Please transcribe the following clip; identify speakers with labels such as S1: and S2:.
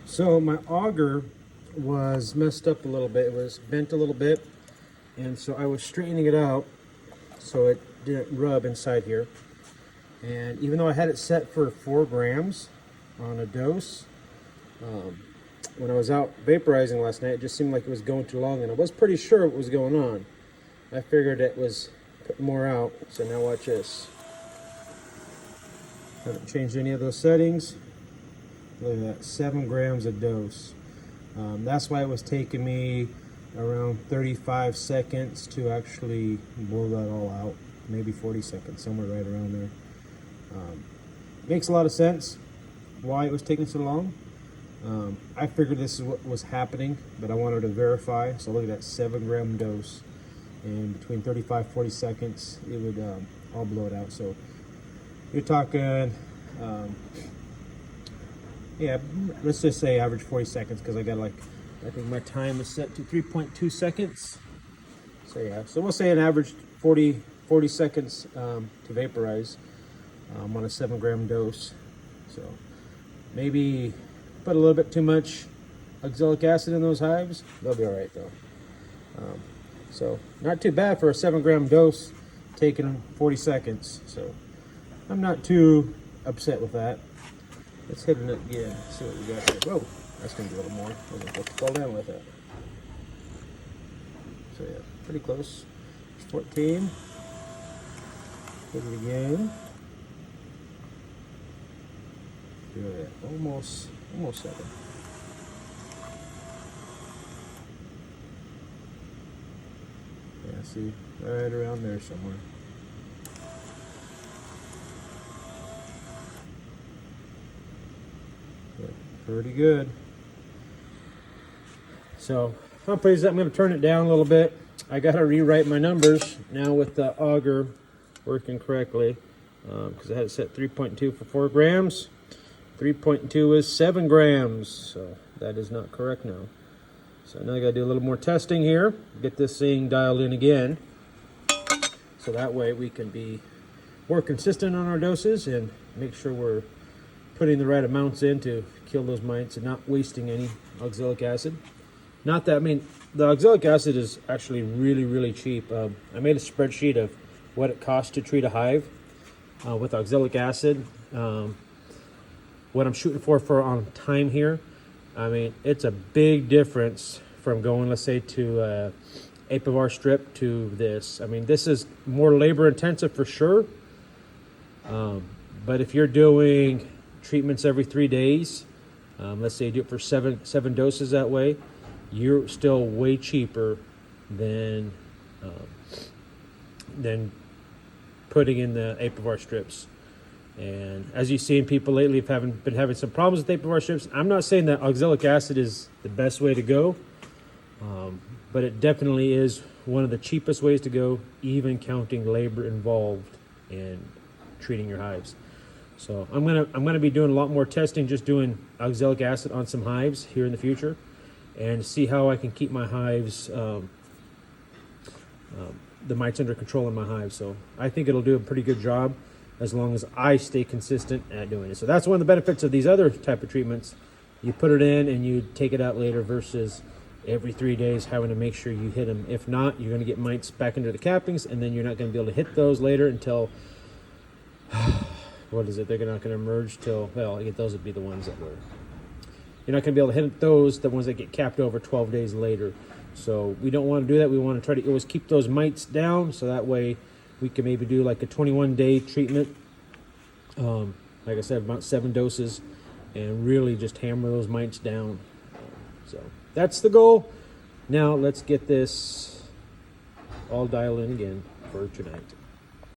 S1: So my auger was messed up a little bit. It was bent a little bit, and so I was straightening it out so it didn't rub inside here. And even though I had it set for 4 grams on a dose, when I was out vaporizing last night, it just seemed like it was going too long, and I was pretty sure what was going on. I figured it was putting more out. So now watch this. Haven't changed any of those settings. Look at that, 7 grams a dose. That's why it was taking me around 35 seconds to actually blow that all out. Maybe 40 seconds, somewhere right around there. Makes a lot of sense why it was taking so long. I figured this is what was happening, but I wanted to verify. So look at that 7 gram dose, and between 35-40 seconds it would all blow it out. So you're talking yeah, let's just say average 40 seconds, because I got I think my time is set to 3.2 seconds. So yeah, so we'll say an average 40 seconds to vaporize on a 7 gram dose. So maybe put a little bit too much oxalic acid in those hives. They'll be all right though. So not too bad for a 7 gram dose taking 40 seconds. So I'm not too upset with that. Let's hit it again, see what we got here. Whoa, that's gonna be a little more. We're gonna fall down with it. So yeah, pretty close. 14. Hit it again. Good. Almost 7. Yeah, see, right around there somewhere. Pretty good. So I'm going to turn it down a little bit. I got to rewrite my numbers now with the auger working correctly, because I had it set 3.2 for 4 grams. 3.2 is 7 grams, so that is not correct now. So now I got to do a little more testing here, get this thing dialed in again, so that way we can be more consistent on our doses and make sure we're putting the right amounts in to kill those mites and not wasting any oxalic acid. Not that, I mean, the oxalic acid is actually really, really cheap. I made a spreadsheet of what it costs to treat a hive with oxalic acid. What I'm shooting for on time here. I mean, it's a big difference from going, let's say, to Apivar strip to this. I mean, this is more labor intensive for sure. But if you're doing treatments every 3 days, let's say you do it for seven doses that way, you're still way cheaper than putting in the Apivar strips. And as you've seen, people lately have been having some problems with Apivar strips. I'm not saying that oxalic acid is the best way to go, but it definitely is one of the cheapest ways to go, even counting labor involved in treating your hives. So I'm gonna be doing a lot more testing, just doing oxalic acid on some hives here in the future, and see how I can keep my hives, the mites under control in my hives. So I think it'll do a pretty good job as long as I stay consistent at doing it. So that's one of the benefits of these other type of treatments. You put it in and you take it out later versus every 3 days having to make sure you hit them. If not, you're gonna get mites back into the cappings, and then you're not gonna be able to hit those later until what is it? They're not going to emerge till, well, those would be the ones that were, you're not going to be able to hit those, the ones that get capped over 12 days later. So we don't want to do that. We want to try to always keep those mites down, so that way we can maybe do like a 21-day treatment. Like I said, about 7 doses, and really just hammer those mites down. So that's the goal. Now let's get this all dialed in again for tonight.